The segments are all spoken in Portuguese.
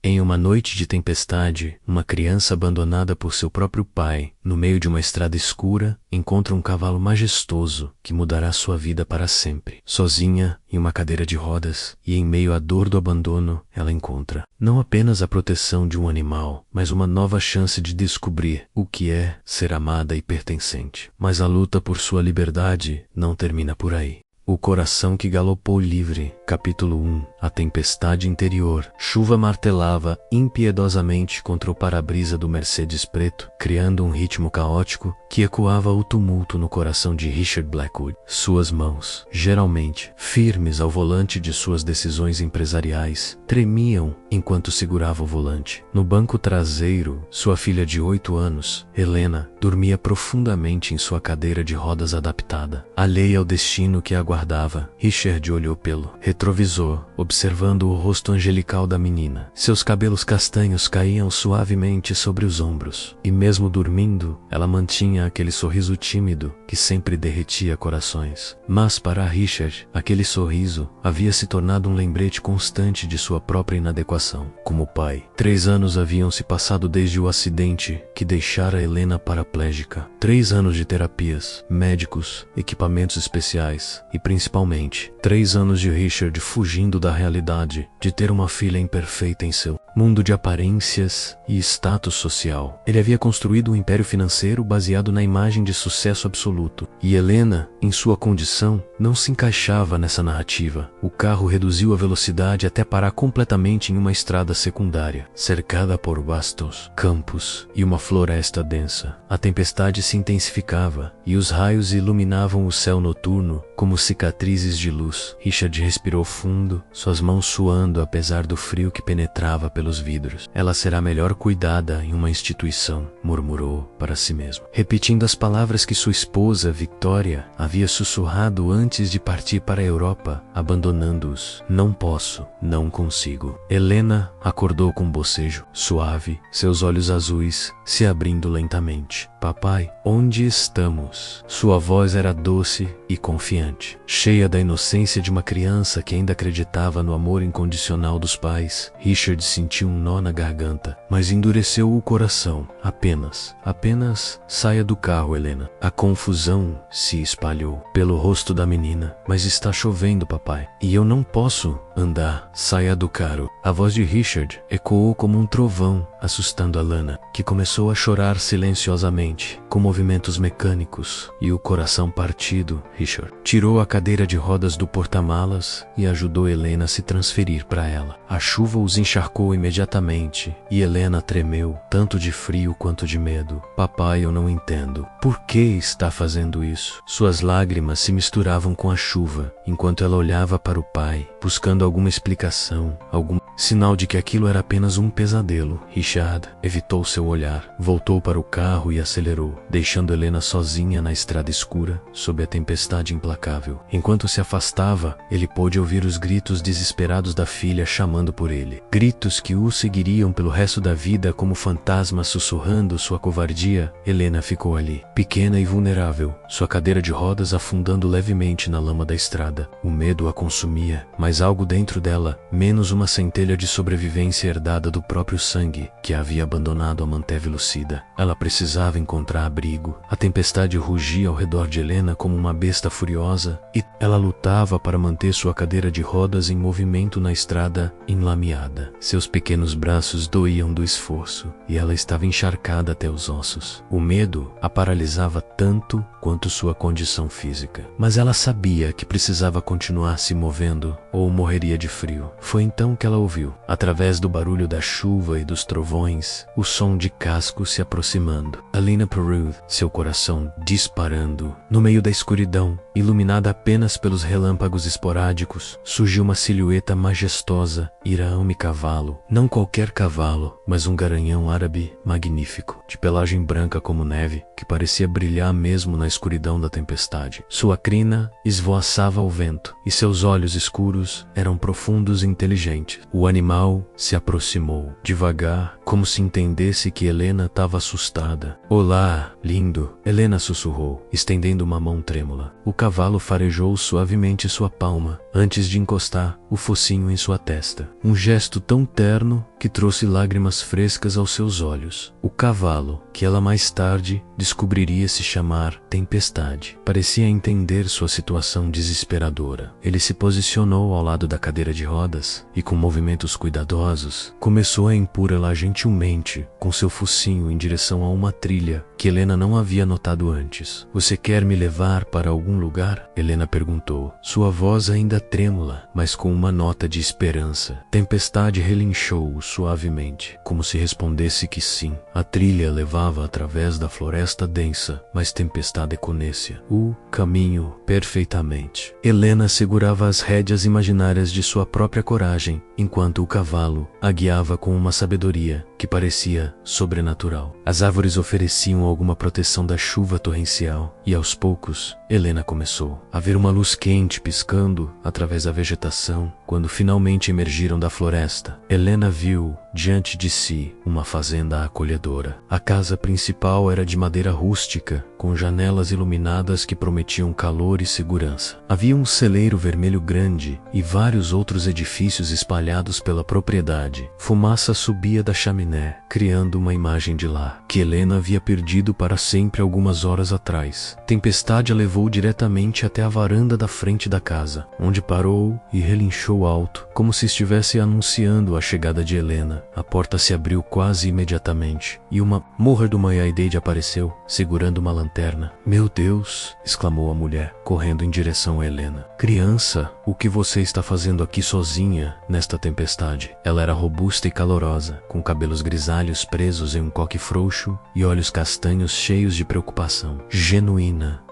Em uma noite de tempestade, uma criança abandonada por seu próprio pai, no meio de uma estrada escura, encontra um cavalo majestoso que mudará sua vida para sempre. Sozinha, em uma cadeira de rodas, e em meio à dor do abandono, ela encontra não apenas a proteção de um animal, mas uma nova chance de descobrir o que é ser amada e pertencente. Mas a luta por sua liberdade não termina por aí. O coração que galopou livre. Capítulo 1. A tempestade interior. Chuva martelava impiedosamente contra o para-brisa do Mercedes preto, criando um ritmo caótico que ecoava o tumulto no coração de Richard Blackwood. Suas mãos, geralmente firmes ao volante de suas decisões empresariais, tremiam enquanto segurava o volante. No banco traseiro, sua filha de 8 anos, Helena, dormia profundamente em sua cadeira de rodas adaptada. Alheia ao destino que a aguardava, Richard olhou pelo retrovisor, observando o rosto angelical da menina. Seus cabelos castanhos caíam suavemente sobre os ombros, e mesmo dormindo, ela mantinha aquele sorriso tímido que sempre derretia corações. Mas para Richard, aquele sorriso havia se tornado um lembrete constante de sua própria inadequação como pai. 3 anos haviam se passado desde o acidente que deixara Helena paraplégica. 3 anos de terapias, médicos, equipamentos especiais e principalmente 3 anos de Richard fugindo da realidade de ter uma filha imperfeita em seu mundo de aparências e status social. Ele havia construído um império financeiro baseado na imagem de sucesso absoluto, e Helena, em sua condição, não se encaixava nessa narrativa. O carro reduziu a velocidade até parar completamente em uma estrada secundária, cercada por vastos campos e uma floresta densa. A tempestade se intensificava, e os raios iluminavam o céu noturno como cicatrizes de luz. Richard respirou fundo, suas mãos suando apesar do frio que penetrava pelos vidros. Ela será melhor cuidada em uma instituição, murmurou para si mesmo, repetindo as palavras que sua esposa, Victoria, havia sussurrado antes de partir para a Europa, abandonando-os. Não posso, não consigo. Helena acordou com um bocejo suave, seus olhos azuis se abrindo lentamente. Papai, onde estamos? Sua voz era doce e confiante, cheia da inocência de uma criança que ainda acreditava no amor incondicional dos pais. Richard sentiu um nó na garganta, mas endureceu o coração. Apenas saia do carro, Helena. A confusão se espalhou pelo rosto da menina. Mas está chovendo, papai, e eu não posso andar. Saia do carro. A voz de Richard ecoou como um trovão, assustando Alana, que começou a chorar silenciosamente, com movimentos mecânicos e o coração partido. Richard tirou a cadeira de rodas do porta-malas e ajudou Helena a se transferir para ela. A chuva os encharcou imediatamente e Helena tremeu, tanto de frio quanto de medo. Papai, eu não entendo. Por que está fazendo isso? Suas lágrimas se misturavam com a chuva, enquanto ela olhava para o pai, buscando alguma explicação, algum sinal de que aquilo era apenas um pesadelo. Richard evitou seu olhar, voltou para o carro e acelerou, deixando Helena sozinha na estrada escura, sob a tempestade implacável. Enquanto se afastava, ele pôde ouvir os gritos desesperados da filha chamando por ele. Gritos que o seguiriam pelo resto da vida como fantasmas sussurrando sua covardia. Helena ficou ali, pequena e vulnerável, sua cadeira de rodas afundando levemente na lama da estrada. O medo a consumia, mas algo dentro dela, menos uma centelha de sobrevivência herdada do próprio sangue, que a havia abandonado a manteve lucida. Ela precisava encontrar abrigo. A tempestade rugia ao redor de Helena como uma besta furiosa, e ela lutava para manter sua cadeira de rodas em movimento na estrada enlameada. Seus pequenos braços doíam do esforço, e ela estava encharcada até os ossos. O medo a paralisava tanto quanto sua condição física. Mas ela sabia que precisava continuar se movendo, ou morreria de frio. Foi então que ela ouviu, através do barulho da chuva e dos trovões, o som de cascos se aproximando. Alina Peru, seu coração disparando. No meio da escuridão, iluminada apenas pelos relâmpagos esporádicos, surgiu uma silhueta majestosa, Iraão e cavalo. Não qualquer cavalo, mas um garanhão árabe magnífico, de pelagem branca como neve, que parecia brilhar mesmo na escuridão da tempestade. Sua crina esvoaçava ao vento, e seus olhos escuros eram profundos e inteligentes. O animal se aproximou, devagar, como se entendesse que Helena estava assustada. Olá, lindo, Helena sussurrou, estendendo uma mão trêmula. O cavalo farejou suavemente sua palma, antes de encostar o focinho em sua testa. Um gesto tão terno que trouxe lágrimas frescas aos seus olhos. O cavalo, que ela mais tarde descobriria se chamar Tempestade, parecia entender sua situação desesperadora. Ele se posicionou ao lado da cadeira de rodas e, com movimentos cuidadosos, começou a empurrá-la gentilmente com seu focinho em direção a uma trilha que Helena não havia notado antes. Você quer me levar para algum lugar? Helena perguntou, sua voz ainda trêmula, mas com uma nota de esperança. Tempestade relinchou suavemente, como se respondesse que sim. A trilha levava através da floresta densa, mas Tempestade conhecia o caminho perfeitamente. Helena segurava as rédeas imaginárias de sua própria coragem, enquanto o cavalo a guiava com uma sabedoria que parecia sobrenatural. As árvores ofereciam alguma proteção da chuva torrencial, e aos poucos, Helena começou a ver uma luz quente piscando através da vegetação. Quando finalmente emergiram da floresta, Helena viu diante de si uma fazenda acolhedora. A casa principal era de madeira rústica, com janelas iluminadas que prometiam calor e segurança. Havia um celeiro vermelho grande e vários outros edifícios espalhados pela propriedade. Fumaça subia da chaminé, criando uma imagem de lá, que Helena havia perdido para sempre algumas horas atrás. Tempestade a levou diretamente até a varanda da frente da casa, onde parou e relinchou alto, como se estivesse anunciando a chegada de Helena. A porta se abriu quase imediatamente, e uma mulher do Maiaidade apareceu, segurando uma lanterna. Meu Deus! Exclamou a mulher, correndo em direção a Helena. Criança, o que você está fazendo aqui sozinha, nesta tempestade? Ela era robusta e calorosa, com cabelos grisalhos presos em um coque frouxo e olhos castanhos cheios de preocupação. Genuína.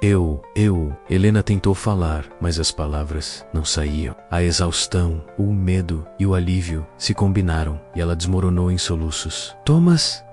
Helena tentou falar, mas as palavras não saíam. A exaustão, o medo e o alívio se combinaram, e ela desmoronou em soluços. Thomas,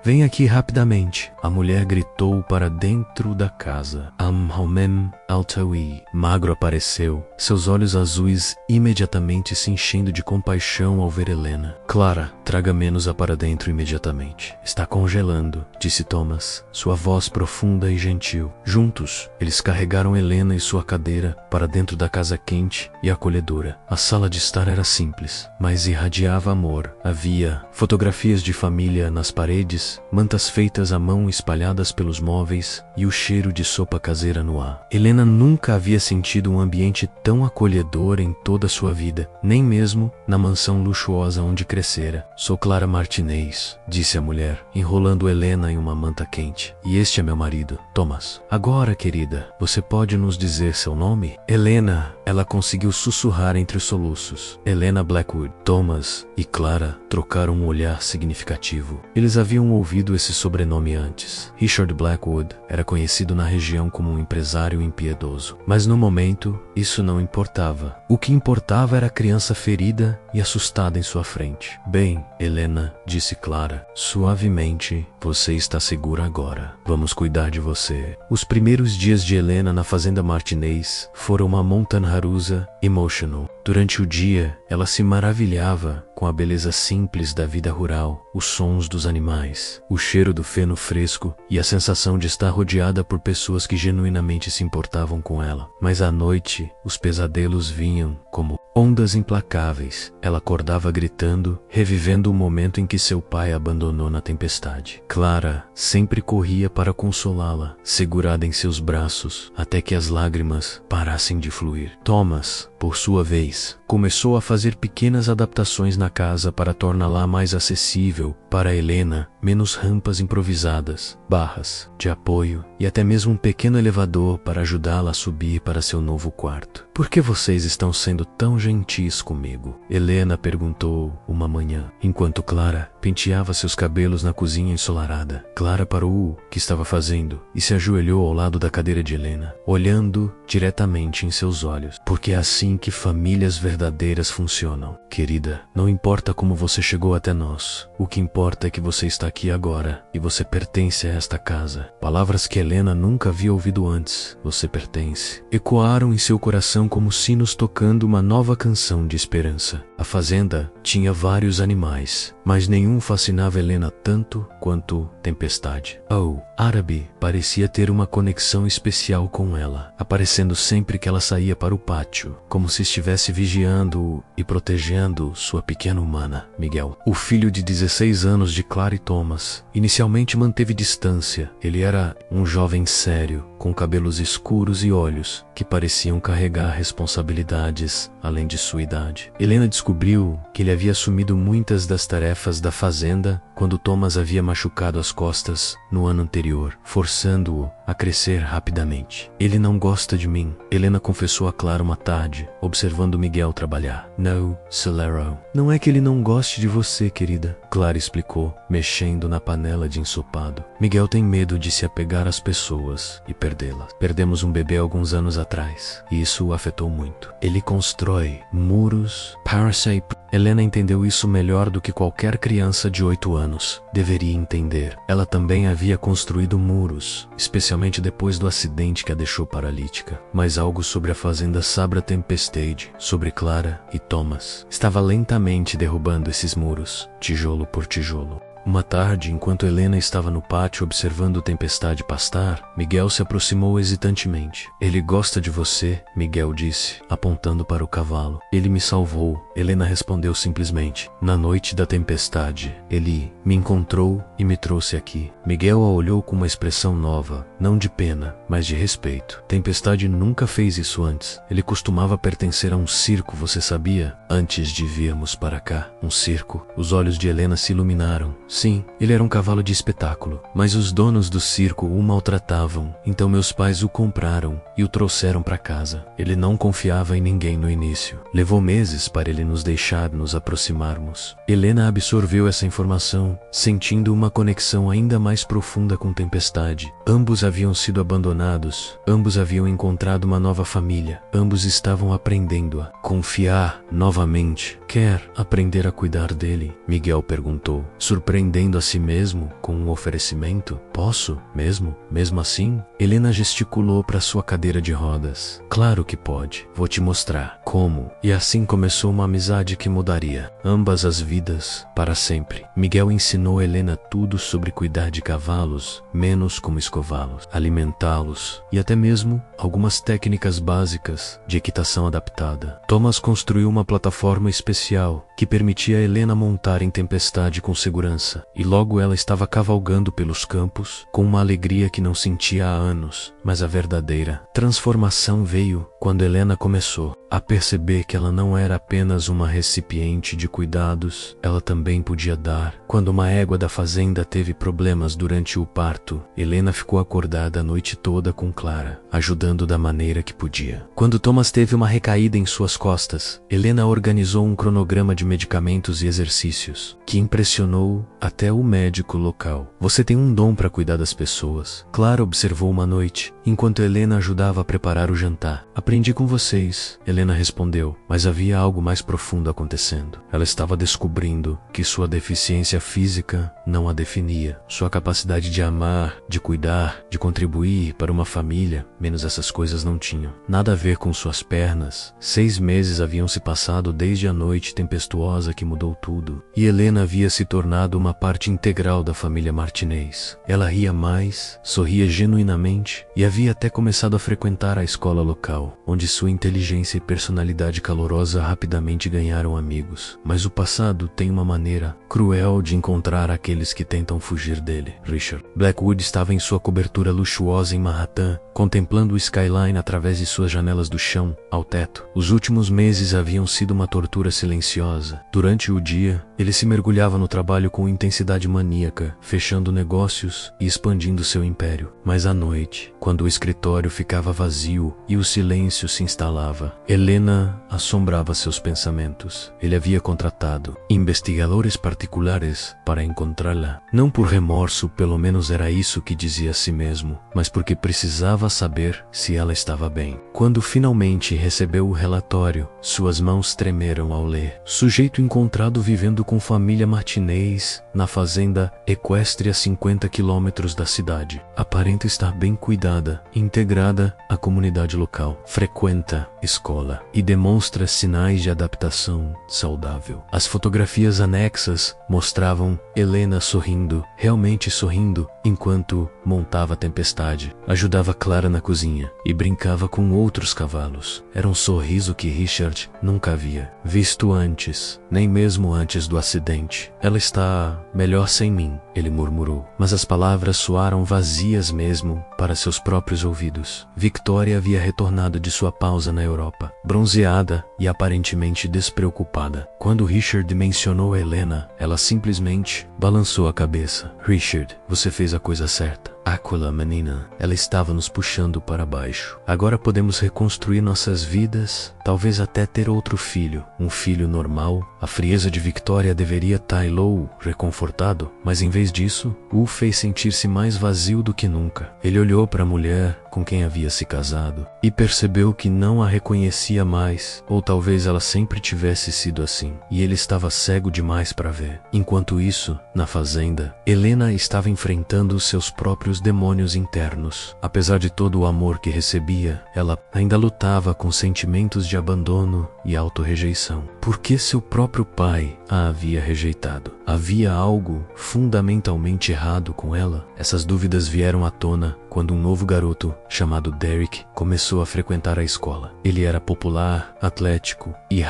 vem aqui rapidamente. A mulher gritou para dentro da casa. Amhamem Altawi. Magro apareceu, seus olhos azuis imediatamente se enchendo de compaixão ao ver Helena. Clara, traga menos-a para dentro imediatamente. Está congelando, disse Thomas, sua voz profunda e gentil. Juntos, eles carregaram Helena e sua cadeira para dentro da casa quente e acolhedora. A sala de estar era simples, mas irradiava amor. Havia fotografias de família nas paredes, mantas feitas à mão espalhadas pelos móveis e o cheiro de sopa caseira no ar. Helena nunca havia sentido um ambiente tão acolhedor em toda a sua vida, nem mesmo na mansão luxuosa onde crescera. Sou Clara Martinez, disse a mulher, enrolando Helena em uma manta quente. E este é meu marido, Thomas. Agora, querida, você pode nos dizer seu nome? Helena, ela conseguiu sussurrar entre os soluços. Helena Blackwood. Thomas e Clara trocaram um olhar significativo. Eles haviam ouvido esse sobrenome antes. Richard Blackwood era conhecido na região como um empresário impiedoso. Mas no momento, isso não importava. O que importava era a criança ferida e assustada em sua frente. Bem, Helena, disse Clara, suavemente, você está segura agora. Vamos cuidar de você. Os primeiros dias de Helena na fazenda Martinez foram uma montanha-russa emotional. Durante o dia, ela se maravilhava com a beleza simples da vida rural, os sons dos animais, o cheiro do feno fresco e a sensação de estar rodeada por pessoas que genuinamente se importavam com ela. Mas à noite, os pesadelos vinham como ondas implacáveis. Ela acordava gritando, revivendo o momento em que seu pai a abandonou na tempestade. Clara sempre corria para consolá-la, segurada em seus braços, até que as lágrimas parassem de fluir. Thomas, por sua vez, começou a fazer pequenas adaptações na casa para torná-la mais acessível para Helena, menos rampas improvisadas, barras de apoio e até mesmo um pequeno elevador para ajudá-la a subir para seu novo quarto. Por que vocês estão sendo tão gentis comigo? Helena perguntou uma manhã, enquanto Clara penteava seus cabelos na cozinha ensolarada. Clara parou o que estava fazendo e se ajoelhou ao lado da cadeira de Helena, olhando diretamente em seus olhos. Porque é assim que famílias verdadeiras funcionam. Querida, não importa como você chegou até nós, o que importa é que você está aqui agora e você pertence a esta casa. Palavras que Helena nunca havia ouvido antes. Você pertence. Ecoaram em seu coração como sinos tocando uma nova canção de esperança. A fazenda tinha vários animais, mas nenhum fascinava Helena tanto quanto Tempestade. O árabe parecia ter uma conexão especial com ela, aparecendo sempre que ela saía para o pátio, como se estivesse vigiando e protegendo sua pequena humana, Miguel. O filho de 16 anos de Clara e Thomas inicialmente manteve distância. Ele era um jovem sério, com cabelos escuros e olhos que pareciam carregar responsabilidades além de sua idade. Helena descobriu que ele havia assumido muitas das tarefas da fazenda quando Thomas havia machucado as costas no ano anterior, forçando-o a crescer rapidamente. Ele não gosta de mim, Helena confessou a Clara uma tarde, observando Miguel trabalhar. Não, Celero. Não é que ele não goste de você, querida, Clara explicou, mexendo na panela de ensopado. Miguel tem medo de se apegar às pessoas e perdê-las. Perdemos um bebê alguns anos atrás, e isso o afetou muito. Ele constrói muros para se... Helena entendeu isso melhor do que qualquer criança de 8 anos deveria entender. Ela também havia construído muros, especialmente depois do acidente que a deixou paralítica. Mas algo sobre a fazenda Sabra Tempestade, sobre Clara e Thomas, estava lentamente derrubando esses muros, tijolo por tijolo. Uma tarde, enquanto Helena estava no pátio observando Tempestade pastar, Miguel se aproximou hesitantemente. Ele gosta de você, Miguel disse, apontando para o cavalo. Ele me salvou, Helena respondeu simplesmente. Na noite da tempestade, ele me encontrou e me trouxe aqui. Miguel a olhou com uma expressão nova, não de pena, mas de respeito. Tempestade nunca fez isso antes. Ele costumava pertencer a um circo, você sabia? Antes de virmos para cá, um circo. Os olhos de Helena se iluminaram. Sim, ele era um cavalo de espetáculo, mas os donos do circo o maltratavam, então meus pais o compraram e o trouxeram para casa. Ele não confiava em ninguém no início. Levou meses para ele nos deixar nos aproximarmos. Helena absorveu essa informação, sentindo uma conexão ainda mais profunda com Tempestade. Ambos haviam sido abandonados, ambos haviam encontrado uma nova família, ambos estavam aprendendo a confiar novamente. Quer aprender a cuidar dele? Miguel perguntou, surpreendendo a si mesmo com um oferecimento. Posso? Mesmo assim? Helena gesticulou para sua cadeira de rodas. Claro que pode. Vou te mostrar como. E assim começou uma amizade que mudaria ambas as vidas para sempre. Miguel ensinou Helena tudo sobre cuidar de cavalos, menos como escová-los, alimentá-los e até mesmo algumas técnicas básicas de equitação adaptada. Thomas construiu uma plataforma especial que permitia a Helena montar em Tempestade com segurança, e logo ela estava cavalgando pelos campos com uma alegria que não sentia há anos. Mas a verdadeira transformação veio quando Helena começou a perceber que ela não era apenas uma recipiente de cuidados, ela também podia dar. Quando uma égua da fazenda teve problemas durante o parto, Helena ficou acordada a noite toda com Clara, ajudando da maneira que podia. Quando Thomas teve uma recaída em suas costas, Helena organizou um cronograma de medicamentos e exercícios, que impressionou até o médico local. Você tem um dom para cuidar das pessoas, Clara observou uma noite, enquanto Helena ajudava a preparar o jantar. Aprendi com vocês, Helena respondeu, mas havia algo mais profundo acontecendo. Ela estava descobrindo que sua deficiência física não a definia. Sua capacidade de amar, de cuidar, de contribuir para uma família, menos essas coisas não tinham nada a ver com suas pernas. 6 meses haviam se passado desde a noite tempestuosa que mudou tudo, e Helena havia se tornado uma parte integral da família Martinez. Ela ria mais, sorria genuinamente e havia até começado a frequentar a escola local, onde sua inteligência e personalidade calorosa rapidamente ganharam amigos. Mas o passado tem uma maneira cruel de encontrar aqueles que tentam fugir dele. Richard Blackwood estava em sua cobertura luxuosa em Manhattan, contemplando o skyline através de suas janelas do chão ao teto. Os últimos meses haviam sido uma tortura silenciosa. Durante o dia, ele se mergulhava no trabalho com intensidade maníaca, fechando negócios e expandindo seu império. Mas à noite, quando o escritório ficava vazio e o silêncio se instalava, Helena assombrava seus pensamentos. Ele havia contratado investigadores particulares para encontrá-la. Não por remorso, pelo menos era isso que dizia a si mesmo, mas porque precisava saber se ela estava bem. Quando finalmente recebeu o relatório, suas mãos tremeram ao ler. Sujeito encontrado vivendo com família Martinez na fazenda equestre a 50 quilômetros da cidade. Aparenta estar bem cuidada, integrada à comunidade local. frequenta escola e demonstra sinais de adaptação saudável. As fotografias anexas mostravam Helena sorrindo, realmente sorrindo, enquanto montava a tempestade, ajudava Clara na cozinha e brincava com outros cavalos. Era um sorriso que Richard nunca havia visto antes, nem mesmo antes do acidente. Ela está melhor sem mim, ele murmurou, mas as palavras soaram vazias mesmo para seus próprios ouvidos. Victoria havia retornado de sua pausa na Europa, bronzeada e aparentemente despreocupada. Quando Richard mencionou Helena, ela simplesmente balançou a cabeça. Richard, você fez a coisa certa. Aquila, menina, ela estava nos puxando para baixo. Agora podemos reconstruir nossas vidas, talvez até ter outro filho, um filho normal. A frieza de Victoria deveria Tyloo reconfortado, mas em vez disso, o fez sentir-se mais vazio do que nunca. Ele olhou para a mulher com quem havia se casado e percebeu que não a reconhecia mais, ou talvez ela sempre tivesse sido assim, e ele estava cego demais para ver. Enquanto isso, na fazenda, Helena estava enfrentando os seus próprios demônios internos. Apesar de todo o amor que recebia, ela ainda lutava com sentimentos de abandono e autorrejeição. Por que seu próprio pai a havia rejeitado? Havia algo fundamentalmente errado com ela? Essas dúvidas vieram à tona quando um novo garoto, chamado Derek, começou a frequentar a escola. Ele era popular, atlético e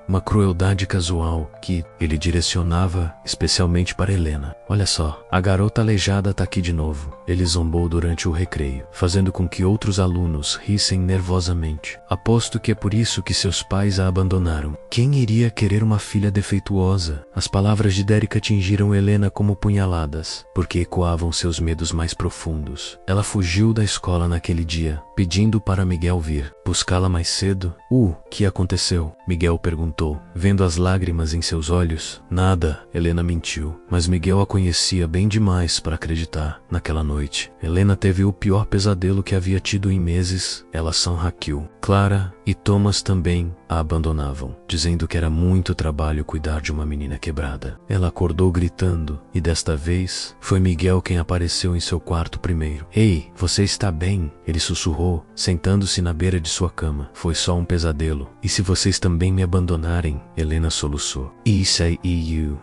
uma crueldade casual que ele direcionava especialmente para Helena. Olha só, a garota aleijada tá aqui de novo. Ele zombou durante o recreio, fazendo com que outros alunos rissem nervosamente. Aposto que é por isso que seus pais a abandonaram. Quem iria querer uma filha defeituosa? As palavras de Derek atingiram Helena como punhaladas, porque ecoavam seus medos mais profundos. Ela fugiu da escola naquele dia, pedindo para Miguel vir buscá-la mais cedo. O que aconteceu? Miguel perguntou, vendo as lágrimas em seus olhos. Nada, Helena mentiu, mas Miguel a conhecia bem demais para acreditar. Naquela noite, Helena teve o pior pesadelo que havia tido em meses. Ela Raquel, Clara e Thomas também a abandonavam, dizendo que era muito trabalho cuidar de uma menina quebrada. Ela acordou gritando, e desta vez foi Miguel quem apareceu em seu quarto primeiro. Ei, você está bem? Ele sussurrou, sentando-se na beira de sua cama. Foi só um pesadelo. E se vocês também me abandonarem? Helena soluçou. Isso é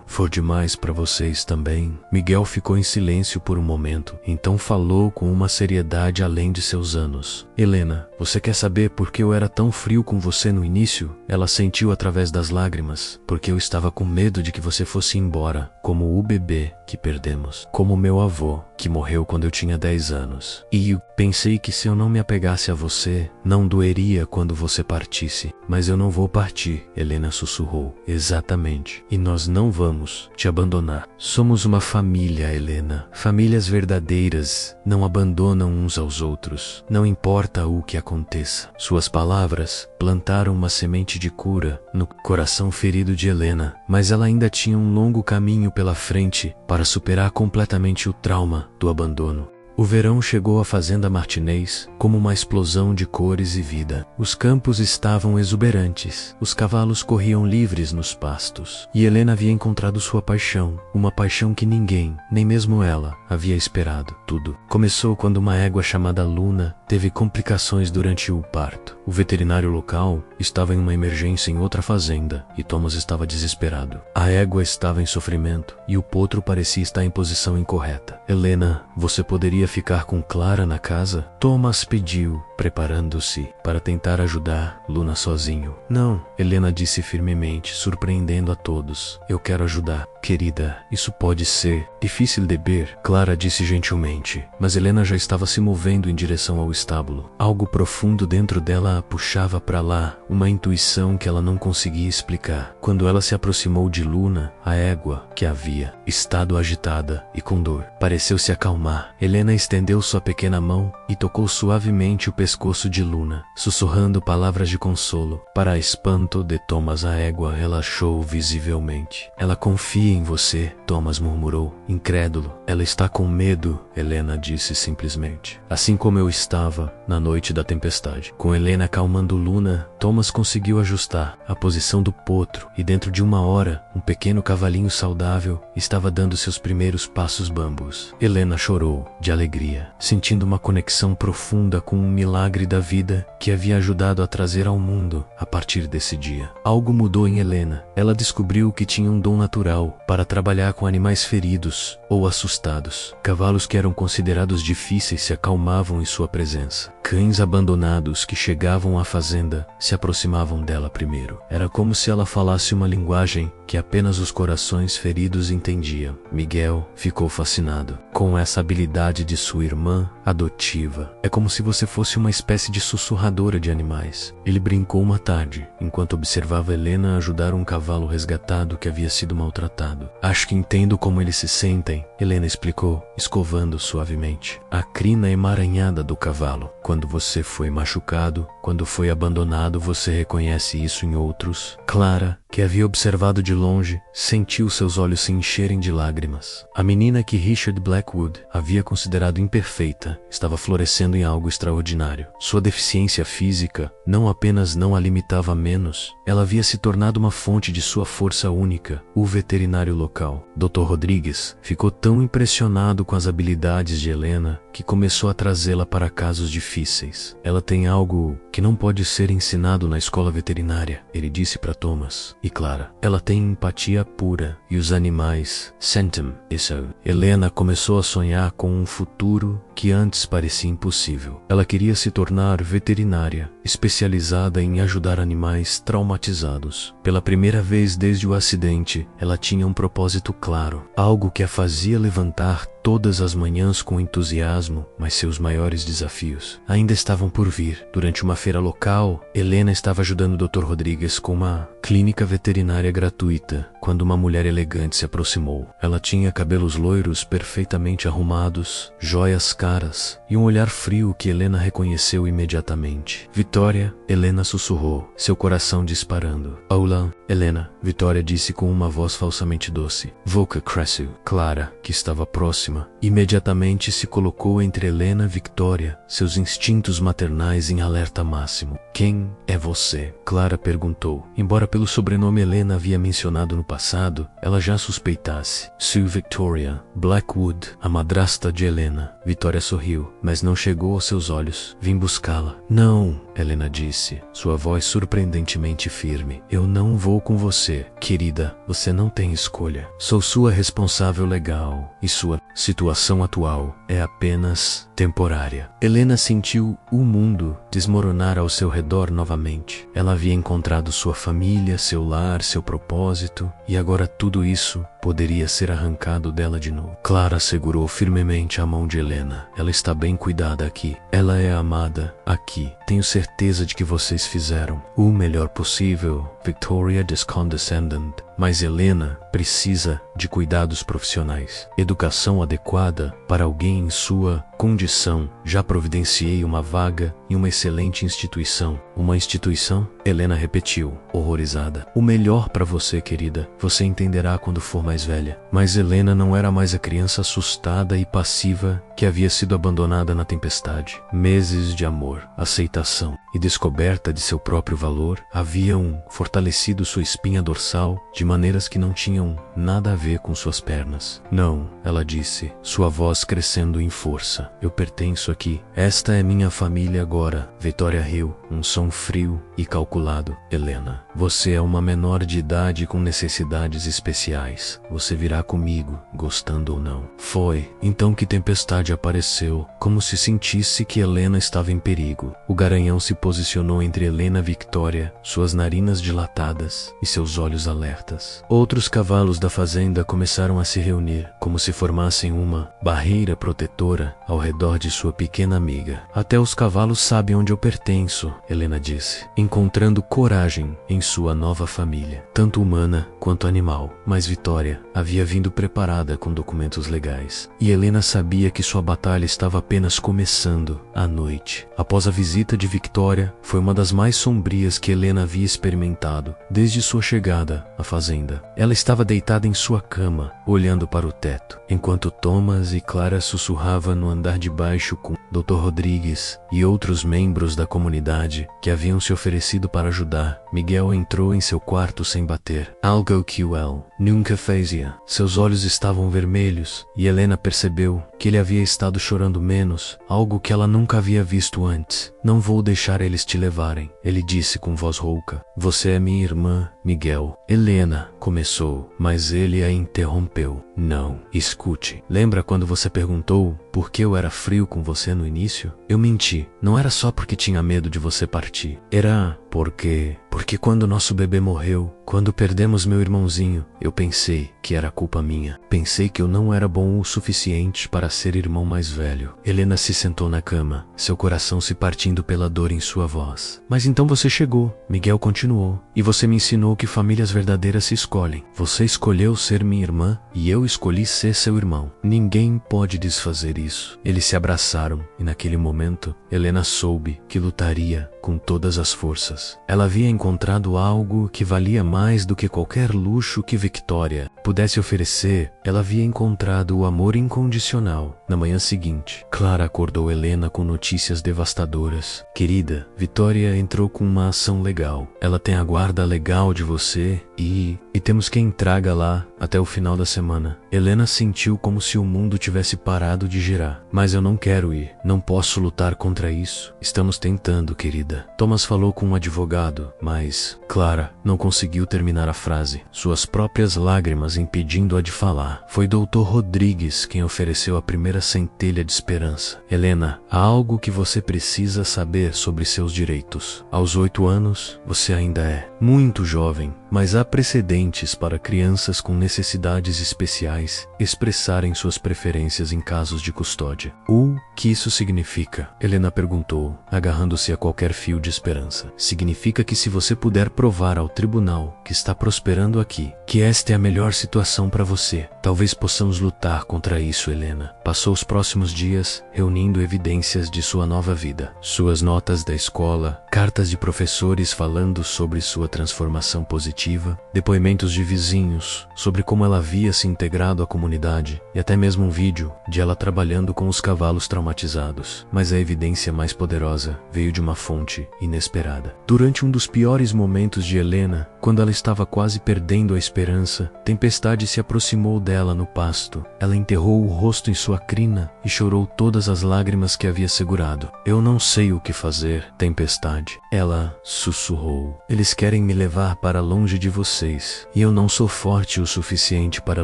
for demais para vocês também. Miguel ficou em silêncio por um momento, então falou com uma seriedade além de seus anos. Helena, você quer saber por que eu era tão frio com você no início? Ela sentiu através das lágrimas, porque eu estava com medo de que você fosse embora, como o bebê que perdemos, como meu avô, que morreu quando eu tinha 10 anos. E eu pensei que se eu não me apegasse a você, não doeria quando você partisse. Mas eu não vou partir, Helena sussurrou. Exatamente. E nós não vamos te abandonar. Somos uma família, Helena. Famílias verdadeiras não abandonam uns aos outros. Não importa o que aconteça. Suas palavras plantaram uma semente de cura no coração ferido de Helena, mas ela ainda tinha um longo caminho pela frente para superar completamente o trauma do abandono. O verão chegou à fazenda Martinez como uma explosão de cores e vida. Os campos estavam exuberantes, os cavalos corriam livres nos pastos, e Helena havia encontrado sua paixão, uma paixão que ninguém, nem mesmo ela, havia esperado. Tudo começou quando uma égua chamada Luna teve complicações durante o parto. O veterinário local estava em uma emergência em outra fazenda, e Thomas estava desesperado. A égua estava em sofrimento, e o potro parecia estar em posição incorreta. Helena, você poderia ficar com Clara na casa? Thomas pediu, preparando-se para tentar ajudar Luna sozinho. Não, Helena disse firmemente, surpreendendo a todos. Eu quero ajudar. Querida, isso pode ser difícil de ver, Clara disse gentilmente, mas Helena já estava se movendo em direção ao estábulo. Algo profundo dentro dela a puxava para lá, uma intuição que ela não conseguia explicar. Quando ela se aproximou de Luna, a égua, que havia estado agitada e com dor, pareceu se acalmar. Helena estendeu sua pequena mão e tocou suavemente o pescoço de Luna, sussurrando palavras de consolo. Para espanto de Thomas, a égua relaxou visivelmente. Ela confia em você, Thomas murmurou, incrédulo. Ela está com medo, Helena disse simplesmente. Assim como eu estava na noite da tempestade. Com Helena acalmando Luna, Thomas conseguiu ajustar a posição do potro e dentro de uma hora, um pequeno cavalinho saudável estava dando seus primeiros passos bambus. Helena chorou de alegria, sentindo uma conexão profunda com um milagre milagre da vida que havia ajudado a trazer ao mundo a partir desse dia. Algo mudou em Helena. Ela descobriu que tinha um dom natural para trabalhar com animais feridos ou assustados. Cavalos que eram considerados difíceis se acalmavam em sua presença. Cães abandonados que chegavam à fazenda se aproximavam dela primeiro. Era como se ela falasse uma linguagem que apenas os corações feridos entendiam. Miguel ficou fascinado com essa habilidade de sua irmã adotiva. É como se você fosse uma espécie de sussurradora de animais. Ele brincou uma tarde, enquanto observava Helena ajudar um cavalo resgatado que havia sido maltratado. Acho que entendo como eles se sentem, Helena explicou, escovando suavemente a crina emaranhada do cavalo. Quando você foi machucado, quando foi abandonado, você reconhece isso em outros. Clara, que havia observado de longe, sentiu seus olhos se encherem de lágrimas. A menina que Richard Blackwood havia considerado imperfeita estava florescendo em algo extraordinário. Sua deficiência física não apenas não a limitava a menos, ela havia se tornado uma fonte de sua força única. O veterinário local, Dr. Rodrigues, ficou tão impressionado com as habilidades de Helena que começou a trazê-la para casos difíceis. Ela tem algo que não pode ser ensinado na escola veterinária, ele disse para Thomas. E Clara, ela tem empatia pura e os animais sentem isso. Helena começou a sonhar com um futuro que antes parecia impossível. Ela queria se tornar veterinária, especializada em ajudar animais traumatizados. Pela primeira vez desde o acidente, ela tinha um propósito claro, algo que a fazia levantar todas as manhãs com entusiasmo, mas seus maiores desafios ainda estavam por vir. Durante uma feira local, Helena estava ajudando o Dr. Rodrigues com uma clínica veterinária gratuita, quando uma mulher elegante se aproximou. Ela tinha cabelos loiros perfeitamente arrumados, joias caras e um olhar frio que Helena reconheceu imediatamente. Vitória, Helena sussurrou, seu coração disparando. Olá, Helena, Vitória disse com uma voz falsamente doce. Voca Cressu. Clara, que estava próxima, imediatamente se colocou entre Helena e Victoria, seus instintos maternais em alerta máximo. Quem é você? Clara perguntou. Embora pelo sobrenome Helena havia mencionado no passado, ela já suspeitasse. Sue Victoria Blackwood, a madrasta de Helena. Vitória sorriu, mas não chegou aos seus olhos. Vim buscá-la. Não, Helena disse, sua voz surpreendentemente firme. Eu não vou com você, querida. Você não tem escolha. Sou sua responsável legal e sua situação atual é apenas temporária. Helena sentiu o mundo desmoronar ao seu redor novamente. Ela havia encontrado sua família, seu lar, seu propósito, e agora tudo isso poderia ser arrancado dela de novo. Clara segurou firmemente a mão de Helena. Ela está bem cuidada aqui. Ela é amada aqui. Tenho certeza de que vocês fizeram o melhor possível. Victoria descondescendent. Mas Helena precisa de cuidados profissionais. Educação adequada para alguém em sua condição. Já providenciei uma vaga em uma excelente instituição. Uma instituição? Helena repetiu, horrorizada. O melhor para você, querida. Você entenderá quando for mais velha. Mas Helena não era mais a criança assustada e passiva que havia sido abandonada na tempestade. Meses de amor, aceitação e descoberta de seu próprio valor haviam fortalecido sua espinha dorsal de maneiras que não tinham nada a ver com suas pernas. Não, ela disse, sua voz crescendo em força. Eu pertenço aqui. Esta é minha família agora. Vitória riu, um som frio e calculado. Helena, você é uma menor de idade com necessidades especiais. Você virá comigo, gostando ou não. Foi então que Tempestade apareceu, como se sentisse que Helena estava em perigo. O garanhão se posicionou entre Helena e Victoria, suas narinas dilatadas e seus olhos alertas. Outros cavalos da fazenda começaram a se reunir, como se formassem uma barreira protetora ao redor de sua pequena amiga. Até os cavalos sabem onde eu pertenço, Helena disse, encontrando coragem em sua nova família, tanto humana quanto animal. Mas Vitória havia vindo preparada com documentos legais, e Helena sabia que sua batalha estava apenas começando. À noite, após a visita de Victoria, foi uma das mais sombrias que Helena havia experimentado desde sua chegada à fazenda. Ela estava deitada em sua cama, olhando para o teto, enquanto Thomas e Clara sussurravam no andar de baixo com Dr. Rodrigues e outros membros da comunidade que haviam se oferecido para ajudar. Miguel entrou em seu quarto sem bater. Algo que ele nunca fazia. Seus olhos estavam vermelhos e Helena percebeu que ele havia estado chorando menos, algo que ela nunca havia visto antes. Não vou deixar eles te levarem, ele disse com voz rouca. Você é minha irmã, Miguel. Helena começou, mas ele a interrompeu. Não, escute. Lembra quando você perguntou por que eu era frio com você no início? Eu menti. Não era só porque tinha medo de você partir. Era porque quando nosso bebê morreu, quando perdemos meu irmãozinho, eu pensei que era culpa minha. Pensei que eu não era bom o suficiente para ser irmão mais velho. Helena se sentou na cama, seu coração se partindo pela dor em sua voz. Mas então você chegou, Miguel continuou, e você me ensinou que famílias verdadeiras se escolhem. Você escolheu ser minha irmã e eu escolhi ser seu irmão. Ninguém pode desfazer isso. Eles se abraçaram e naquele momento, Helena soube que lutaria com todas as forças. Ela havia encontrado algo que valia mais do que qualquer luxo que Victoria pudesse oferecer. Ela havia encontrado o amor incondicional. Na manhã seguinte, Clara acordou Helena com notícias devastadoras. Querida, Victoria entrou com uma ação legal. Ela tem a guarda legal de você e temos quem traga lá até o final da semana. Helena sentiu como se o mundo tivesse parado de girar. Mas eu não quero ir. Não posso lutar contra isso. Estamos tentando, querida. Thomas falou com um advogado, mas Clara não conseguiu terminar a frase. Suas próprias lágrimas impedindo-a de falar. Foi Dr. Rodrigues quem ofereceu a primeira centelha de esperança. Helena, há algo que você precisa saber sobre seus direitos. Aos 8 anos, você ainda é muito jovem, mas há precedentes para crianças com necessidades especiais expressarem suas preferências em casos de custódia. O que isso significa? Helena perguntou, agarrando-se a qualquer fio de esperança. Significa que se você puder provar ao tribunal que está prosperando aqui, que esta é a melhor situação para você, talvez possamos lutar contra isso, Helena. Passou os próximos dias reunindo evidências de sua nova vida. Suas notas da escola, cartas de professores falando sobre sua transformação positiva, depoimentos de vizinhos sobre como ela havia se integrado à comunidade e até mesmo um vídeo de ela trabalhando com os cavalos traumatizados. Mas a evidência mais poderosa veio de uma fonte inesperada. Durante um dos piores momentos de Helena, quando ela estava quase perdendo a esperança, Tempestade se aproximou dela no pasto. Ela enterrou o rosto em sua crina e chorou todas as lágrimas que havia segurado. Eu não sei o que fazer, Tempestade. Ela sussurrou. Eles querem me levar para longe de vocês, e eu não sou forte o suficiente para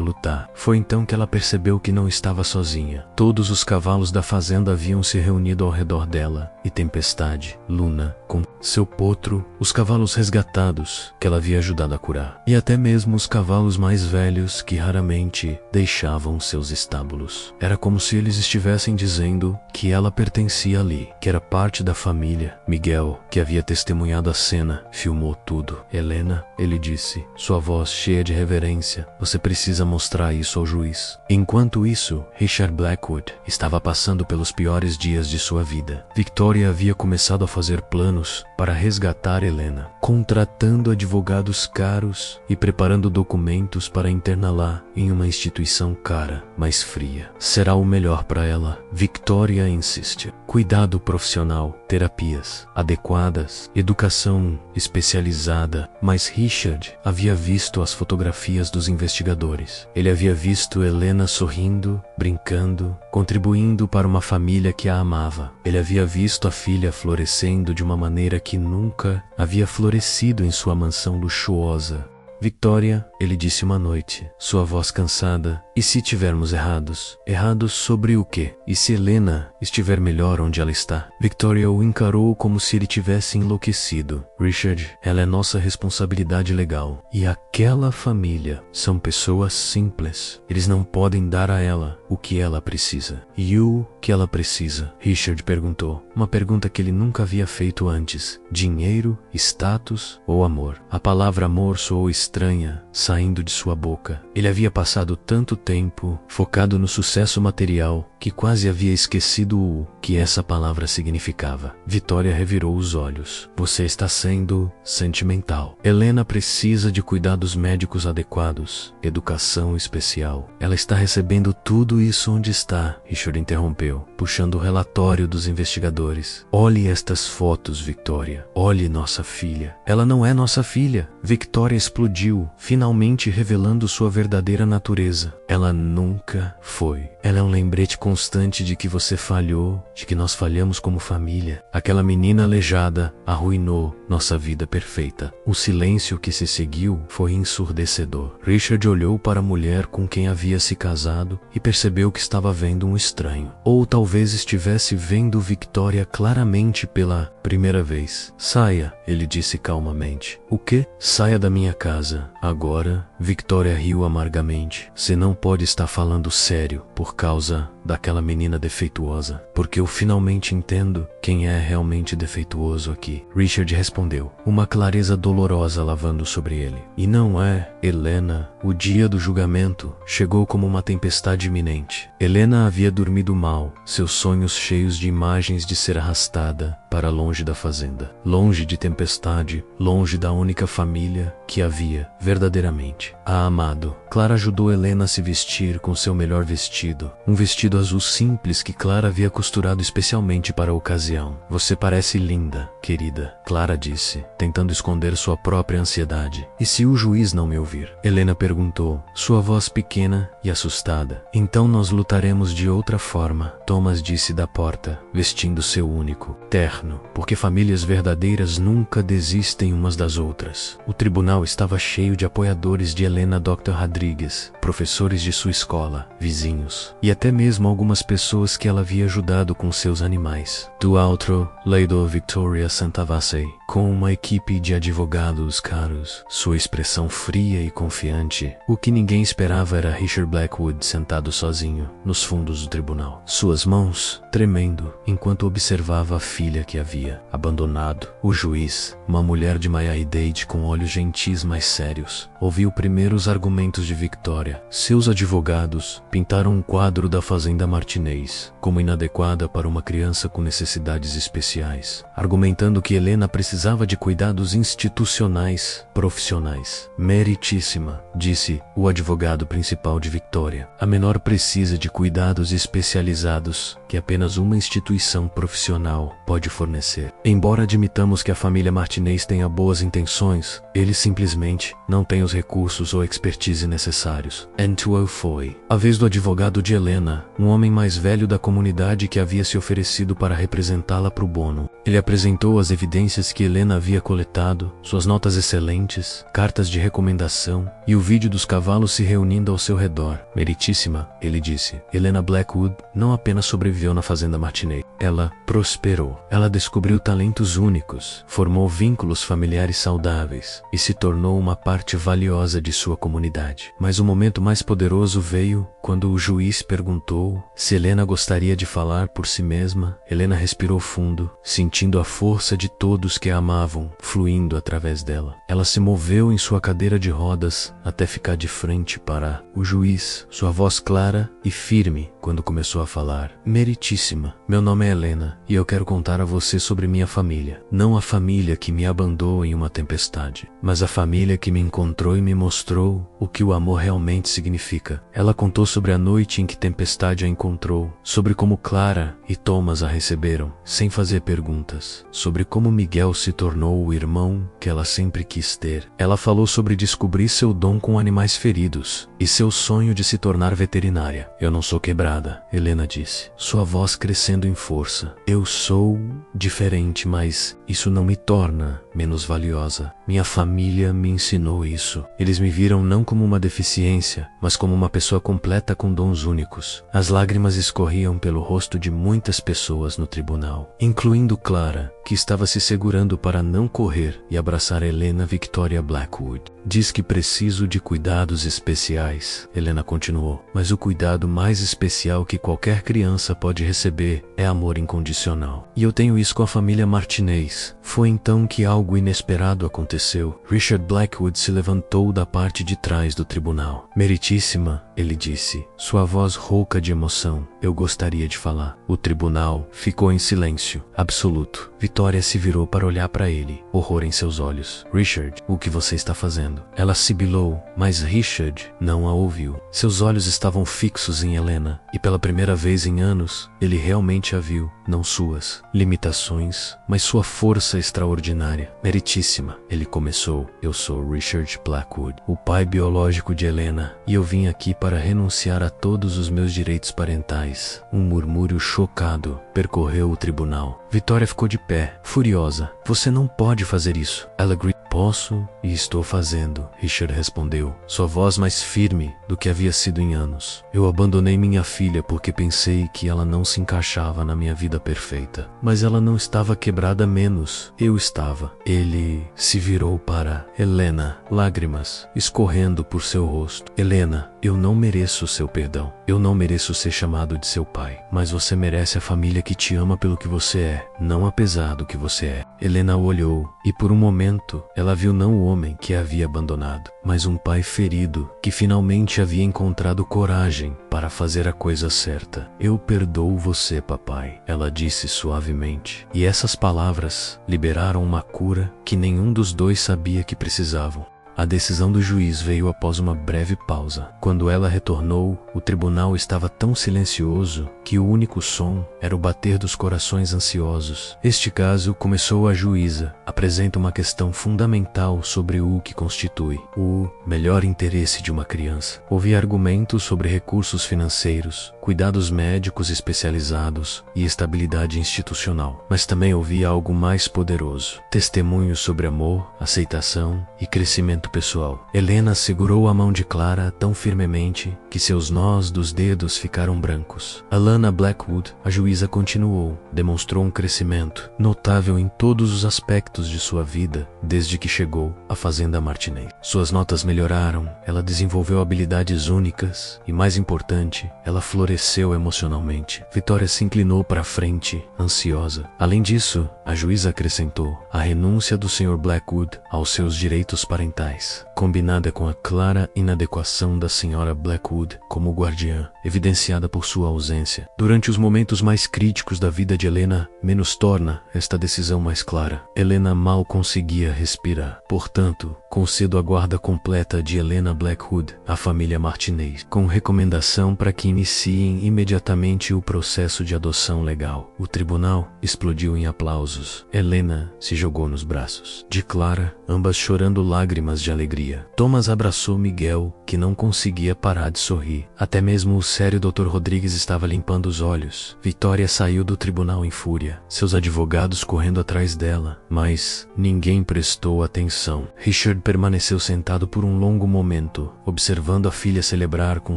lutar. Foi então que ela percebeu que não estava sozinha. Todos os cavalos da fazenda haviam se reunido ao redor dela, e Tempestade, Luna, com seu potro, os cavalos resgatados que ela havia ajudado a curar, e até mesmo os cavalos mais velhos que raramente deixavam seus estábulos. Era como se eles estivessem dizendo que ela pertencia ali, que era parte da família. Miguel, que havia testemunhado a cena, filmou tudo. Helena, ele disse, sua voz cheia de reverência, você precisa mostrar isso ao juiz. Enquanto isso, Richard Blackwood estava passando pelos piores dias de sua vida. Victoria havia começado a fazer planos para resgatar Helena, contratando advogados caros e preparando documentos para interná-la em uma instituição cara, mas fria. Será o melhor para ela, Victoria insiste. Cuidado profissional, terapias adequadas, educação especializada. Mas Richard havia visto as fotografias dos investigadores. Ele havia visto Helena sorrindo, brincando, contribuindo para uma família que a amava. Ele havia visto a filha florescendo de uma maneira que nunca havia florescido em sua mansão luxuosa. Victoria, ele disse uma noite, sua voz cansada, e se tivermos errados? Errados sobre o quê? E se Helena estiver melhor onde ela está? Victoria o encarou como se ele tivesse enlouquecido. Richard, ela é nossa responsabilidade legal. E aquela família são pessoas simples. Eles não podem dar a ela o que ela precisa. E o que ela precisa? Richard perguntou. Uma pergunta que ele nunca havia feito antes. Dinheiro, status ou amor? A palavra amor soou estranha, saindo de sua boca. Ele havia passado tanto tempo focado no sucesso material que quase havia esquecido o que essa palavra significava. Victoria revirou os olhos. Você está sendo sentimental. Helena precisa de cuidados médicos adequados, educação especial. Ela está recebendo tudo isso onde está, Richard interrompeu, puxando o relatório dos investigadores. Olhe estas fotos, Victoria. Olhe nossa filha. Ela não é nossa filha. Victoria explodiu explodiu, finalmente revelando sua verdadeira natureza. Ela nunca foi. Ela é um lembrete constante de que você falhou, de que nós falhamos como família. Aquela menina aleijada arruinou nossa vida perfeita. O silêncio que se seguiu foi ensurdecedor. Richard olhou para a mulher com quem havia se casado e percebeu que estava vendo um estranho. Ou talvez estivesse vendo Victoria claramente pela primeira vez. Saia, ele disse calmamente. O quê? Saia da minha casa. Agora, Victoria riu amargamente. Você não pode estar falando sério por causa daquela menina defeituosa, porque eu finalmente entendo quem é realmente defeituoso aqui. Richard respondeu, uma clareza dolorosa lavando sobre ele. E não é, Helena. O dia do julgamento chegou como uma tempestade iminente. Helena havia dormido mal, seus sonhos cheios de imagens de ser arrastada para longe da fazenda, longe de tempestade, longe da única família que havia verdadeiramente a amado. Clara ajudou Helena a se vestir com seu melhor vestido, um vestido azul simples que Clara havia costurado especialmente para a ocasião. Você parece linda, querida, Clara disse, tentando esconder sua própria ansiedade. E se o juiz não me ouvir? Helena perguntou, sua voz pequena e assustada. Então nós lutaremos de outra forma, Thomas disse da porta, vestindo seu único terno, porque famílias verdadeiras nunca desistem umas das outras. O tribunal estava cheio de apoiadores de Helena Dr. Rodrigues, professores de sua escola, vizinhos, e até mesmo algumas pessoas que ela havia ajudado com seus animais. Do outro lado, Victoria sentava-se com uma equipe de advogados caros, sua expressão fria e confiante. O que ninguém esperava era Richard Blackwood sentado sozinho nos fundos do tribunal, suas mãos tremendo enquanto observava a filha que havia abandonado. O juiz, uma mulher de Miami-Dade com olhos gentis mais sérios, ouviu primeiro os argumentos de Victoria. Seus advogados pintaram um quadro da fazenda Martinez como inadequada para uma criança com necessidades especiais, argumentando que Helena precisava de cuidados institucionais, profissionais. Meritíssima, disse o advogado principal de Victoria. A menor precisa de cuidados especializados que apenas uma instituição profissional pode fornecer. Embora admitamos que a família Martinez tenha boas intenções, eles simplesmente não têm os recursos ou expertise necessários. Antoine foi a vez do advogado de Helena, um homem mais velho da comunidade que havia se oferecido para representá-la para o bono. Ele apresentou as evidências que Helena havia coletado, suas notas excelentes, cartas de recomendação e o vídeo dos cavalos se reunindo ao seu redor. Meritíssima, ele disse, Helena Blackwood não apenas sobreviveu na fazenda Martinez, ela prosperou. Ela descobriu talentos únicos, formou vínculos familiares saudáveis e se tornou uma parte valiosa de sua comunidade. Mas o momento mais poderoso veio quando o juiz perguntou se Helena gostaria de falar por si mesma. Helena respirou fundo, sentindo a força de todos que a amavam fluindo através dela. Ela se moveu em sua cadeira de rodas até ficar de frente para o juiz, sua voz clara e firme quando começou a falar. Meritíssima, meu nome é Helena e eu quero contar a você sobre minha família. Não a família que me abandonou em uma tempestade, mas a família que me encontrou e me mostrou o que o amor realmente significa. Ela contou sobre a noite em que Tempestade a encontrou, sobre como Clara e Thomas a receberam, sem fazer perguntas, sobre como Miguel se tornou o irmão que ela sempre quis ter. Ela falou sobre descobrir seu dom com animais feridos e seu sonho de se tornar veterinária. Eu não sou quebrada, Helena disse, sua voz crescendo em força. Eu sou diferente, mas isso não me torna menos valiosa. Minha família me ensinou isso. Eles me viram não como uma deficiência, mas como uma pessoa completa com dons únicos. As lágrimas escorriam pelo rosto de muitas pessoas no tribunal, incluindo Clara, que estava se segurando para não correr e abraçar Helena Victoria Blackwood. Diz que preciso de cuidados especiais, Helena continuou, mas o cuidado mais especial que qualquer criança pode receber é amor incondicional. E eu tenho isso com a família Martinez. Foi então que algo inesperado aconteceu. Richard Blackwood se levantou da parte de trás do tribunal. Meritíssima, ele disse, sua voz rouca de emoção. Eu gostaria de falar. O tribunal ficou em silêncio absoluto. Vitória Vitória se virou para olhar para ele, horror em seus olhos. Richard, o que você está fazendo? Ela sibilou, mas Richard não a ouviu. Seus olhos estavam fixos em Helena, e pela primeira vez em anos, ele realmente a viu, não suas limitações, mas sua força extraordinária, meritíssima. Ele começou: eu sou Richard Blackwood, o pai biológico de Helena, e eu vim aqui para renunciar a todos os meus direitos parentais. Um murmúrio chocado percorreu o tribunal. Vitória ficou de pé, furiosa. Você não pode fazer isso. Ela gritou. Posso e estou fazendo, Richard respondeu, sua voz mais firme do que havia sido em anos. Eu abandonei minha filha porque pensei que ela não se encaixava na minha vida perfeita. Mas ela não estava quebrada menos. Eu estava. Ele se virou para Helena, lágrimas escorrendo por seu rosto. Helena, eu não mereço seu perdão. Eu não mereço ser chamado de seu pai. Mas você merece a família que te ama pelo que você é, não apesar do que você é. Helena olhou e por um momento ela viu não o homem que a havia abandonado, mas um pai ferido que finalmente havia encontrado coragem para fazer a coisa certa. Eu perdoo você, papai, ela disse suavemente. E essas palavras liberaram uma cura que nenhum dos dois sabia que precisavam. A decisão do juiz veio após uma breve pausa. Quando ela retornou, o tribunal estava tão silencioso que o único som era o bater dos corações ansiosos. Este caso, começou a juíza, apresenta uma questão fundamental sobre o que constitui o melhor interesse de uma criança. Houve argumentos sobre recursos financeiros, cuidados médicos especializados e estabilidade institucional. Mas também houve algo mais poderoso: testemunhos sobre amor, aceitação e crescimento pessoal. Helena segurou a mão de Clara tão firmemente que seus nós dos dedos ficaram brancos. Alana Blackwood, a juíza continuou, demonstrou um crescimento notável em todos os aspectos de sua vida desde que chegou à fazenda Martinez. Suas notas melhoraram, ela desenvolveu habilidades únicas e, mais importante, ela floresceu emocionalmente. Vitória se inclinou para frente, ansiosa. Além disso, a juíza acrescentou: a renúncia do Sr. Blackwood aos seus direitos parentais, combinada com a clara inadequação da Sra. Blackwood como guardiã, evidenciada por sua ausência durante os momentos mais críticos da vida de Helena, menos torna esta decisão mais clara. Helena mal conseguia respirar. Portanto, concedo a guarda completa de Helena Blackwood à família Martinez, com recomendação para que iniciem imediatamente o processo de adoção legal. O tribunal explodiu em aplausos. Helena se jogou nos braços de Clara, ambas chorando lágrimas de alegria. Thomas abraçou Miguel, que não conseguia parar de sorrir. Até mesmo o sério Dr. Rodrigues estava limpando os olhos. Vitória saiu do tribunal em fúria, seus advogados correndo atrás dela, mas ninguém prestou atenção. Richard permaneceu sentado por um longo momento, observando a filha celebrar com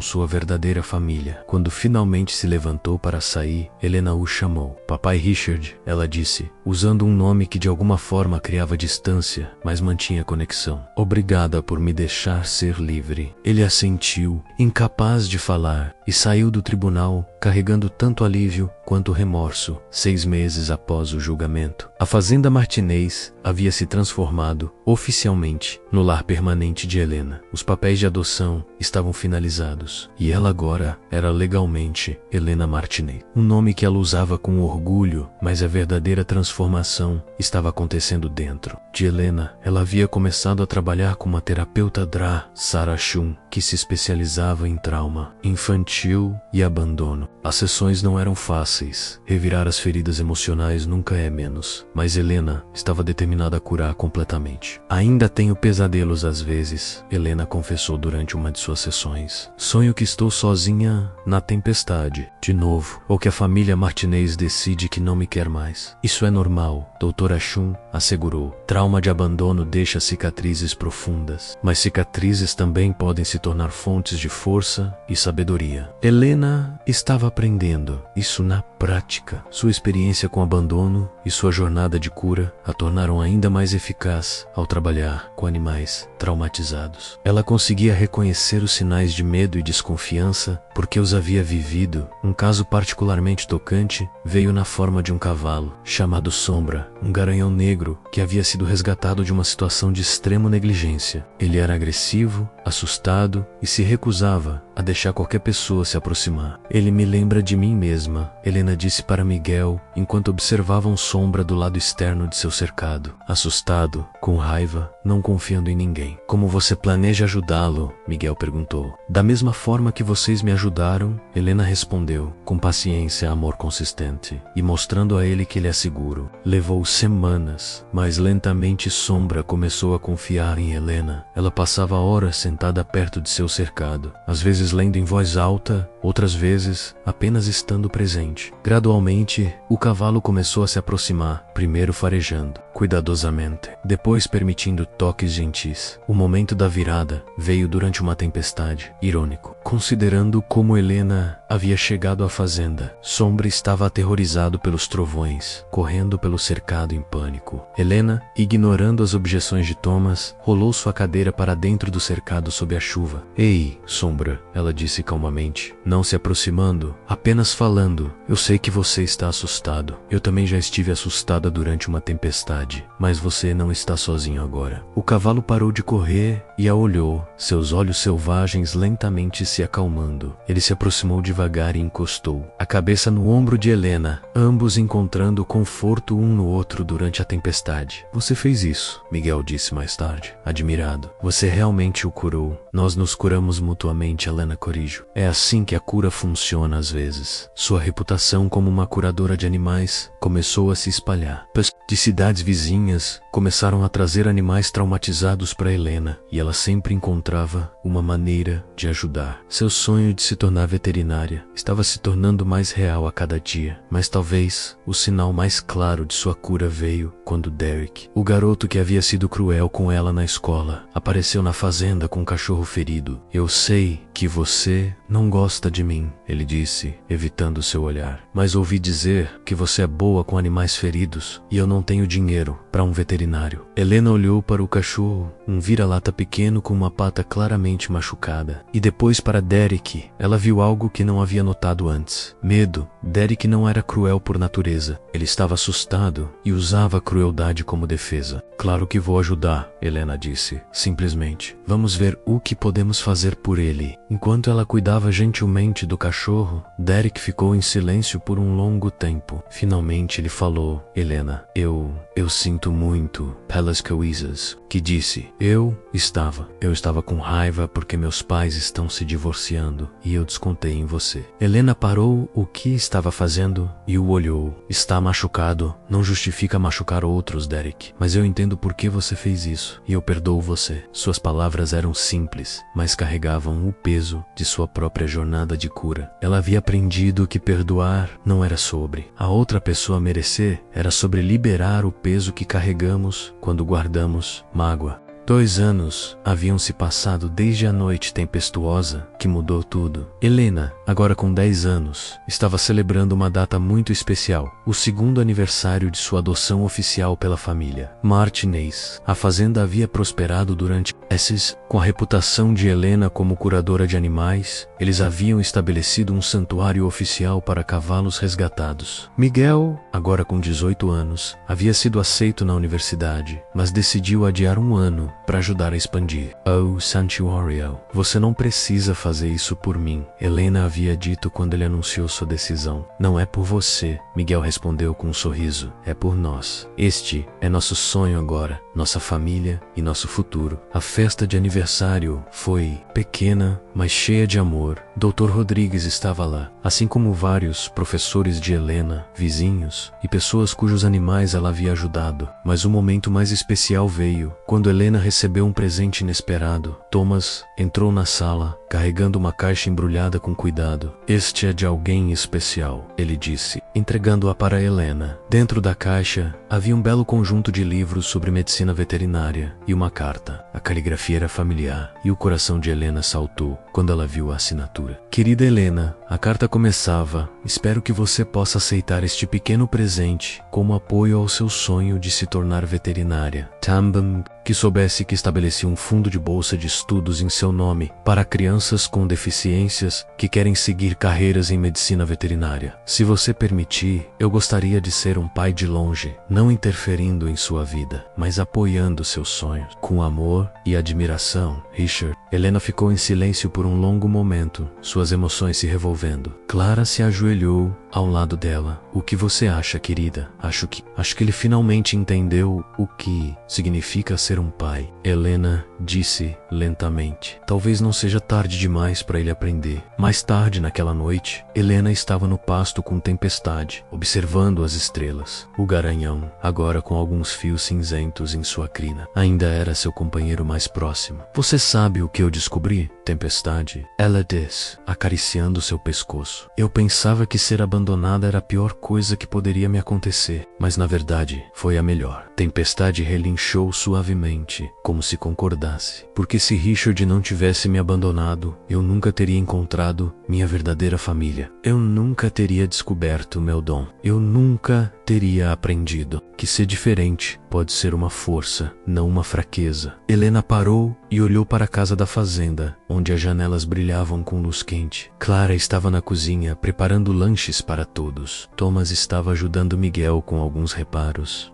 sua verdadeira família. Quando finalmente se levantou para sair, Helena o chamou. Papai Richard, ela disse, usando um nome que de alguma forma criava distância, mas mantinha conexão. Obrigada por me deixar ser livre. Ele assentiu, incapaz de falar, e saiu do tribunal carregando tanto alívio quanto remorso. 6 meses após o julgamento, a fazenda Martinez havia se transformado oficialmente no lar permanente de Helena. Os papéis de adoção estavam finalizados e ela agora era legalmente Helena Martinez, um nome que ela usava com orgulho, mas a verdadeira transformação estava acontecendo dentro de Helena. Ela havia começado a trabalhar com uma terapeuta Dra. Sarah Shum, que se especializava em trauma infantil e abandono. As sessões não eram fáceis. Revirar as feridas emocionais nunca é menos, mas Helena estava determinada a curar completamente. Ainda tenho pesadelos às vezes, Helena confessou durante uma de suas sessões. Sonho que estou sozinha na tempestade, de novo, ou que a família Martinez decide que não me quer mais. Isso é normal, Doutora Shum assegurou. Trauma de abandono deixa cicatrizes profundas, mas cicatrizes também podem se tornar fontes de força e sabedoria. Helena estava aprendendo isso na prática. Sua experiência com abandono e sua jornada de cura a tornaram ainda mais eficaz ao trabalhar com animais traumatizados. Ela conseguia reconhecer os sinais de medo e desconfiança porque os havia vivido. Um caso particularmente tocante veio na forma de um cavalo chamado Sombra, um garanhão negro que havia sido resgatado de uma situação de extrema negligência inteligência. Ele era agressivo, assustado e se recusava a deixar qualquer pessoa se aproximar. Ele me lembra de mim mesma, Helena disse para Miguel enquanto observavam sombra do lado externo de seu cercado. Assustado, com raiva, não confiando em ninguém. Como você planeja ajudá-lo? Miguel perguntou. Da mesma forma que vocês me ajudaram, Helena respondeu, com paciência e amor consistente, e mostrando a ele que ele é seguro. Levou semanas, mas lentamente Sombra começou a confiar em Helena. Ela passava horas sentada perto de seu cercado, às vezes lendo em voz alta, outras vezes apenas estando presente. Gradualmente, o cavalo começou a se aproximar, primeiro farejando, cuidadosamente, depois permitindo toques gentis. O momento da virada veio durante uma tempestade. Irônico, considerando como Helena havia chegado à fazenda. Sombra estava aterrorizado pelos trovões, correndo pelo cercado em pânico. Helena, ignorando as objeções de Thomas, rolou sua cadeira para dentro do cercado sob a chuva. Ei, Sombra, ela disse calmamente, não se aproximando, apenas falando. Eu sei que você está assustado. Eu também já estive assustada durante uma tempestade, mas você não está sozinho agora. O cavalo parou de correr e a olhou, seus olhos selvagens lentamente se acalmando. Ele se aproximou devagar e encostou a cabeça no ombro de Helena, ambos encontrando conforto um no outro durante a tempestade. Você fez isso, Miguel disse mais tarde, admirado. Você realmente o curou. Nós nos curamos mutuamente, Helena corrigiu. É assim que a cura funciona às vezes. Sua reputação como uma curadora de animais começou a se espalhar. De cidades vizinhas começaram a trazer animais traumatizados para Helena, e ela sempre encontrava uma maneira de ajudar. Seu sonho de se tornar veterinária estava se tornando mais real a cada dia, mas talvez o sinal mais claro de sua cura veio quando Derek, o garoto que havia sido cruel com ela na escola, apareceu na fazenda com um cachorro ferido. Eu sei que você não gosta de mim, ele disse, evitando seu olhar, mas ouvi dizer que você é boa com animais feridos e eu não tenho dinheiro para um veterinário. Helena olhou para o cachorro, um vira-lata pequeno com uma pata claramente machucada, e depois para Derek. Ela viu algo que não havia notado antes. Medo. Derek não era cruel por natureza. Ele estava assustado e usava a crueldade como defesa. Claro que vou ajudar, Helena disse, simplesmente. Vamos ver o que podemos fazer por ele. Enquanto ela cuidava gentilmente do cachorro, Derek ficou em silêncio por um longo tempo. Finalmente ele falou, Helena, eu sinto muito, pelas coisas que disse. Eu estava com raiva porque meus pais estão se divorciando e eu descontei em você. Helena parou o que estava fazendo e o olhou. Está machucado, não justifica machucar outros, Derek, mas eu entendo por que você fez isso e eu perdoo você. Suas palavras eram simples, mas carregavam o peso de sua própria jornada de cura. Ela havia aprendido que perdoar não era sobre a outra pessoa merecer, era sobre liberar o peso que carregamos quando guardamos mágoa. 2 anos haviam se passado desde a noite tempestuosa que mudou tudo. Helena, agora com 10 anos, estava celebrando uma data muito especial, o 2º aniversário de sua adoção oficial pela família Martinez. A fazenda havia prosperado durante esses, com a reputação de Helena como curadora de animais, eles haviam estabelecido um santuário oficial para cavalos resgatados. Miguel, agora com 18 anos, havia sido aceito na universidade, mas decidiu adiar um ano para ajudar a expandir. Oh, Santuario, você não precisa fazer isso por mim, Helena havia dito quando ele anunciou sua decisão. Não é por você, Miguel respondeu com um sorriso, é por nós. Este é nosso sonho agora, nossa família e nosso futuro. A festa de aniversário foi pequena, mas cheia de amor. Dr. Rodrigues estava lá, assim como vários professores de Helena, vizinhos e pessoas cujos animais ela havia ajudado. Mas o momento mais especial veio quando Helena recebeu um presente inesperado. Thomas entrou na sala, carregando uma caixa embrulhada com cuidado. Este é de alguém especial, ele disse, entregando-a para Helena. Dentro da caixa havia um belo conjunto de livros sobre medicina veterinária e uma carta. A caligrafia era familiar e o coração de Helena saltou quando ela viu a assinatura. Querida Helena, a carta começava: espero que você possa aceitar este pequeno presente como apoio ao seu sonho de se tornar veterinária. Também que soubesse que estabelecia um fundo de bolsa de estudos em seu nome para crianças com deficiências que querem seguir carreiras em medicina veterinária. Se você permitir, eu gostaria de ser um pai de longe, não interferindo em sua vida, mas apoiando seus sonhos. Com amor e admiração, Richard. Helena ficou em silêncio por um longo momento, suas emoções se revolvendo. Clara se ajoelhou ao lado dela. O que você acha, querida? Acho que ele finalmente entendeu o que significa ser um pai. Helena disse lentamente. Talvez não seja tarde demais para ele aprender. Mais tarde naquela noite, Helena estava no pasto com Tempestade, observando as estrelas. O garanhão, agora com alguns fios cinzentos em sua crina, ainda era seu companheiro mais próximo. Você sabe o que eu descobri, Tempestade? Ela disse, acariciando seu pescoço. Eu pensava que ser abandonada era a pior coisa que poderia me acontecer, mas na verdade foi a melhor. Tempestade relinchou suavemente, como se concordasse. Porque se Richard não tivesse me abandonado, eu nunca teria encontrado minha verdadeira família. Eu nunca teria descoberto meu dom. Eu nunca teria aprendido que ser diferente pode ser uma força, não uma fraqueza. Helena parou e olhou para a casa da fazenda, onde as janelas brilhavam com luz quente. Clara estava na cozinha, preparando lanches para todos. Thomas estava ajudando Miguel com alguns reparos.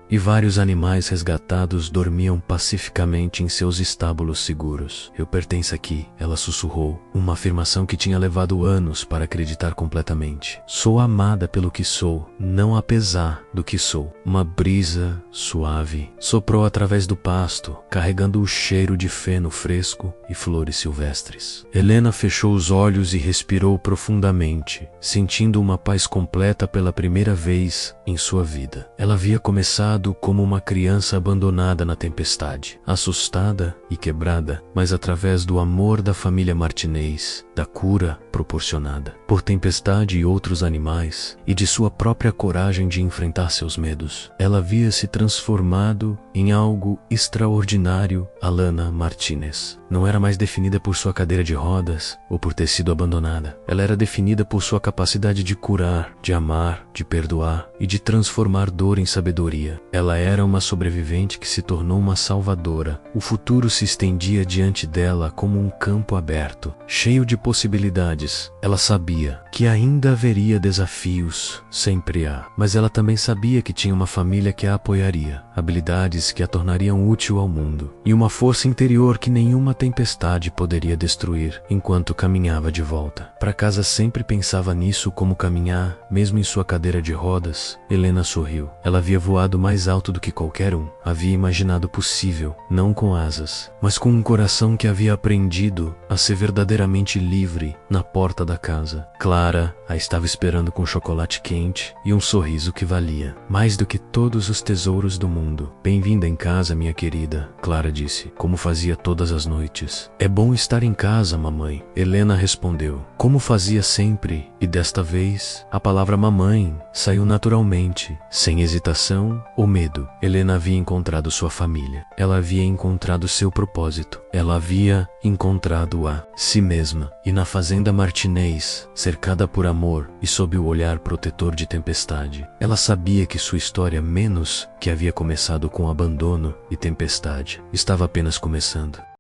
E vários animais resgatados dormiam pacificamente em seus estábulos seguros. Eu pertenço aqui, ela sussurrou, uma afirmação que tinha levado anos para acreditar completamente. Sou amada pelo que sou, não apesar do que sou. Uma brisa suave soprou através do pasto, carregando o cheiro de feno fresco e flores silvestres. Helena fechou os olhos e respirou profundamente, sentindo uma paz completa pela primeira vez em sua vida. Ela havia começado como uma criança abandonada na tempestade, assustada e quebrada, mas através do amor da família Martinez, da cura proporcionada por Tempestade e outros animais, e de sua própria coragem de enfrentar seus medos, ela havia se transformado em algo extraordinário. Alana Martinez não era mais definida por sua cadeira de rodas ou por ter sido abandonada. Ela era definida por sua capacidade de curar, de amar, de perdoar e de transformar dor em sabedoria. Ela era uma sobrevivente que se tornou uma salvadora. O futuro se estendia diante dela como um campo aberto, cheio de possibilidades. Ela sabia que ainda haveria desafios, sempre há, mas ela também sabia que tinha uma família que a apoiaria, habilidades que a tornariam útil ao mundo, e uma força interior que nenhuma tempestade poderia destruir. Enquanto caminhava de volta para casa, sempre pensava nisso, como caminhar, mesmo em sua cadeira de rodas. Helena sorriu. Ela havia voado mais alto do que qualquer um. Havia imaginado possível, não com asas, mas com um coração que havia aprendido a ser verdadeiramente livre. Na porta da casa, Clara a estava esperando com chocolate quente e um sorriso que valia mais do que todos os tesouros do mundo. Bem-vinda em casa, minha querida, Clara disse, como fazia todas as noites. É bom estar em casa, mamãe, Helena respondeu, como fazia sempre, e desta vez a palavra mamãe saiu naturalmente, sem hesitação ou medo. Helena havia encontrado sua família. Ela havia encontrado seu propósito. Ela havia encontrado a si mesma. E na fazenda Martinez, cercada por amor e sob o olhar protetor de Tempestade, ela sabia que sua história, menos que havia começado com abandono e tempestade, estava apenas começando.